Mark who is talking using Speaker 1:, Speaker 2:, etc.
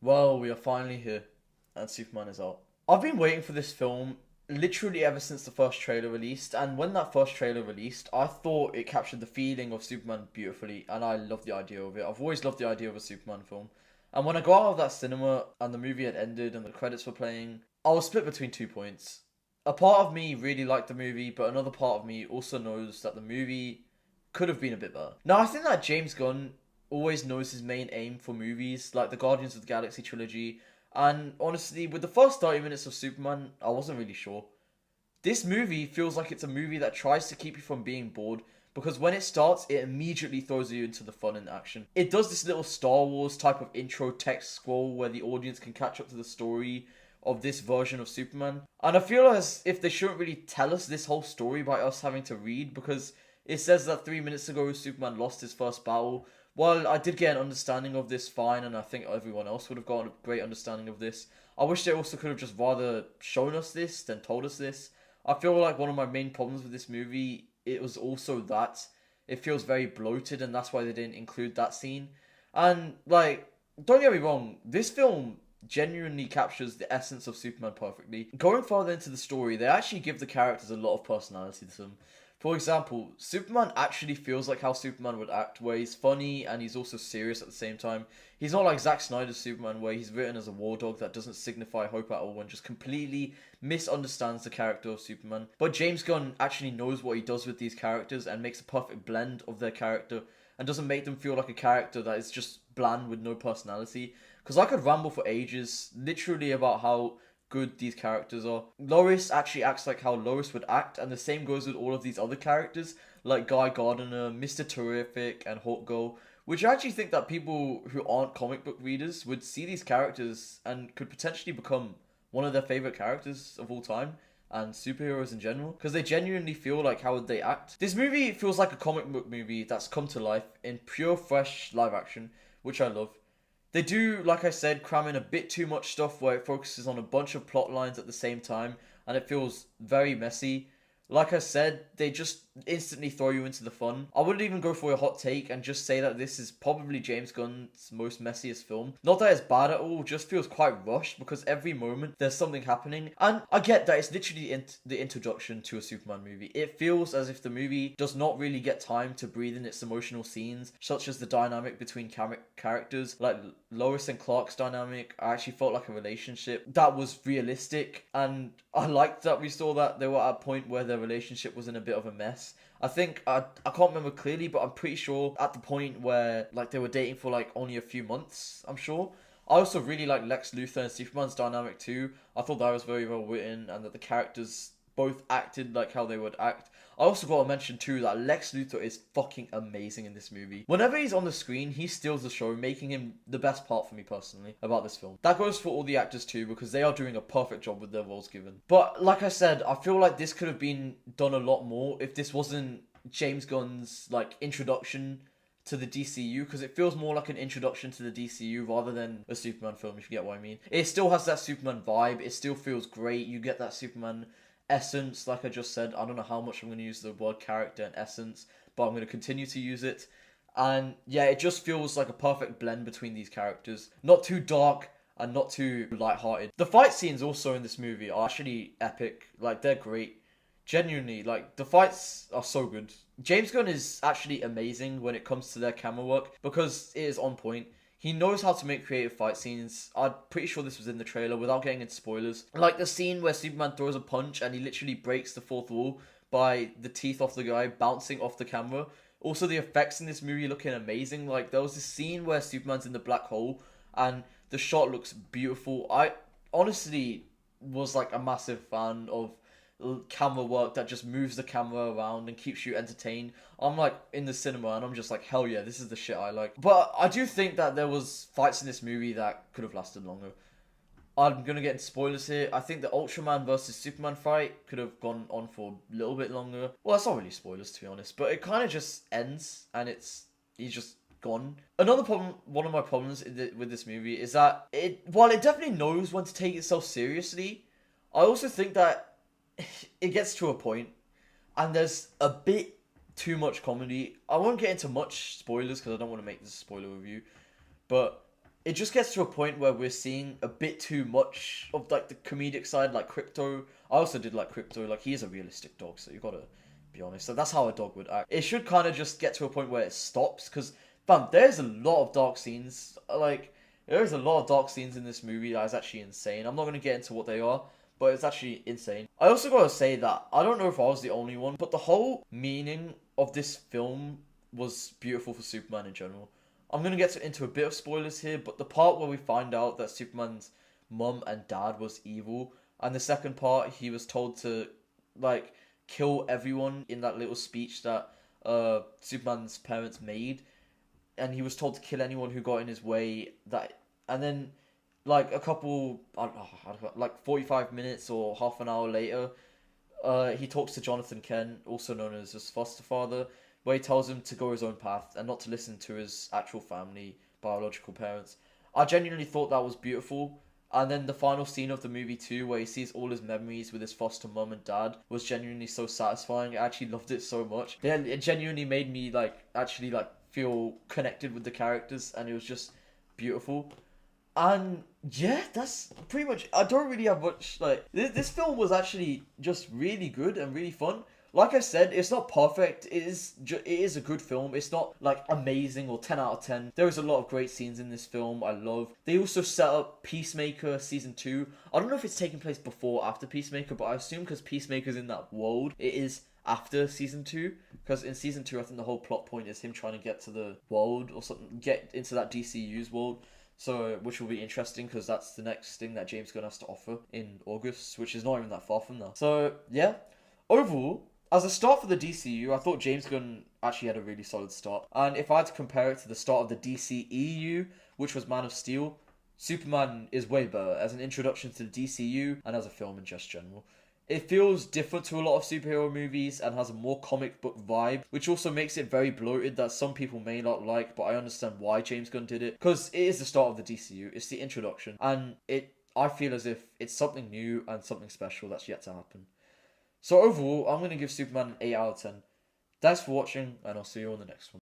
Speaker 1: Well, we are finally here, and Superman is out. I've been waiting for this film literally ever since the first trailer released, and when that first trailer released, I thought it captured the feeling of Superman beautifully, and I love the idea of it. I've always loved the idea of a Superman film. And when I got out of that cinema and the movie had ended and the credits were playing, I was split between 2 points. A part of me really liked the movie, but another part of me also knows that the movie could have been a bit better. Now, I think that James Gunn always knows his main aim for movies, like the Guardians of the Galaxy trilogy, and honestly, with the first 30 minutes of Superman, I wasn't really sure. This movie feels like it's a movie that tries to keep you from being bored, because when it starts, it immediately throws you into the fun and action. It does this little Star Wars type of intro text scroll where the audience can catch up to the story of this version of Superman. And I feel as if they shouldn't really tell us this whole story by us having to read, because it says that 3 minutes ago Superman lost his first battle. While I did get an understanding of this fine, and I think everyone else would have gotten a great understanding of this, I wish they also could have just rather shown us this than told us this. I feel like one of my main problems with this movie, it was also that it feels very bloated, and that's why they didn't include that scene. And like, don't get me wrong, this film genuinely captures the essence of Superman perfectly. Going further into the story, they actually give the characters a lot of personality to them. For example, Superman actually feels like how Superman would act, where he's funny and he's also serious at the same time. He's not like Zack Snyder's Superman, where he's written as a war dog that doesn't signify hope at all and just completely misunderstands the character of Superman. But James Gunn actually knows what he does with these characters and makes a perfect blend of their character and doesn't make them feel like a character that is just bland with no personality. Because I could ramble for ages, literally about how good these characters are. Lois actually acts like how Lois would act, and the same goes with all of these other characters, like Guy Gardner, Mr. Terrific, and Hawk Girl, which I actually think that people who aren't comic book readers would see these characters and could potentially become one of their favorite characters of all time and superheroes in general, because they genuinely feel like how would they act. This movie feels like a comic book movie that's come to life in pure fresh live action, which I love. They do, like I said, cram in a bit too much stuff where it focuses on a bunch of plot lines at the same time, and it feels very messy. Like I said, they just instantly throw you into the fun. I wouldn't even go for a hot take and just say that this is probably James Gunn's most messiest film. Not that it's bad at all, just feels quite rushed because every moment there's something happening. And I get that it's literally the introduction to a Superman movie. It feels as if the movie does not really get time to breathe in its emotional scenes, such as the dynamic between characters, like Lois and Clark's dynamic. I actually felt like a relationship that was realistic, and I liked that we saw that they were at a point where their relationship was in a bit of a mess. I think I can't remember clearly, but I'm pretty sure at the point where like they were dating for like only a few months, I'm sure. I also really like Lex Luthor and Superman's dynamic too. I thought that was very well written and that the characters both acted like how they would act. I also got to mention too that Lex Luthor is fucking amazing in this movie. Whenever he's on the screen, he steals the show, making him the best part for me personally about this film. That goes for all the actors too, because they are doing a perfect job with their roles given. But like I said, I feel like this could have been done a lot more if this wasn't James Gunn's like introduction to the DCU, because it feels more like an introduction to the DCU rather than a Superman film, if you get what I mean. It still has that Superman vibe, it still feels great, you get that Superman essence, like I just said. I don't know how much I'm going to use the word character and essence, but I'm going to continue to use it. And yeah, it just feels like a perfect blend between these characters. Not too dark and not too light-hearted. The fight scenes also in this movie are actually epic. Like, they're great. Genuinely, like, the fights are so good. James Gunn is actually amazing when it comes to their camera work because it is on point. He knows how to make creative fight scenes. I'm pretty sure this was in the trailer without getting into spoilers. Like the scene where Superman throws a punch and he literally breaks the fourth wall by the teeth off the guy bouncing off the camera. Also, the effects in this movie looking amazing. Like, there was this scene where Superman's in the black hole and the shot looks beautiful. I honestly was like a massive fan of camera work that just moves the camera around and keeps you entertained. I'm like in the cinema and I'm just like, hell yeah, this is the shit I like. But I do think that there was fights in this movie that could have lasted longer. I'm gonna get into spoilers here. I think the Ultraman versus Superman fight could have gone on for a little bit longer. Well, that's not really spoilers to be honest, but it kind of just ends and he's just gone. Another problem, one of my problems with this movie is that while it definitely knows when to take itself seriously, I also think that it gets to a point and there's a bit too much comedy. I won't get into much spoilers because I don't want to make this a spoiler review, but it just gets to a point where we're seeing a bit too much of like the comedic side, like Crypto. I also did like Crypto. Like, he is a realistic dog, so you gotta be honest. So that's how a dog would act. It should kind of just get to a point where it stops, because fam, there's a lot of dark scenes. Like, there's a lot of dark scenes in this movie that is actually insane. I'm not gonna get into what they are, but it's actually insane. I also gotta say that I don't know if I was the only one, but the whole meaning of this film was beautiful for Superman in general. I'm gonna get into a bit of spoilers here, but the part where we find out that Superman's mum and dad was evil, and the second part, he was told to like kill everyone in that little speech that Superman's parents made, and he was told to kill anyone who got in his way. That, and then like a couple, I don't know, like 45 minutes or half an hour later, he talks to Jonathan Kent, also known as his foster father, where he tells him to go his own path and not to listen to his actual family, biological parents. I genuinely thought that was beautiful. And then the final scene of the movie too, where he sees all his memories with his foster mum and dad, was genuinely so satisfying. I actually loved it so much. Yeah, it genuinely made me like actually like feel connected with the characters, and it was just beautiful. And yeah, that's pretty much. I don't really have much like. This film was actually just really good and really fun. Like I said, it's not perfect. It is a good film. It's not like amazing or 10 out of 10. There is a lot of great scenes in this film I love. They also set up Peacemaker season 2. I don't know if it's taking place before or after Peacemaker, but I assume because Peacemaker's in that world, it is after season 2. Because in season 2, I think the whole plot point is him trying to get to the world or something, get into that DCU's world. So, which will be interesting, because that's the next thing that James Gunn has to offer in August, which is not even that far from now. So, yeah. Overall, as a start for the DCU, I thought James Gunn actually had a really solid start. And if I had to compare it to the start of the DCEU, which was Man of Steel, Superman is way better as an introduction to the DCU and as a film in just general. It feels different to a lot of superhero movies and has a more comic book vibe, which also makes it very bloated that some people may not like, but I understand why James Gunn did it. Because it is the start of the DCU, it's the introduction, and I feel as if it's something new and something special that's yet to happen. So overall, I'm going to give Superman an 8 out of 10. Thanks for watching, and I'll see you on the next one.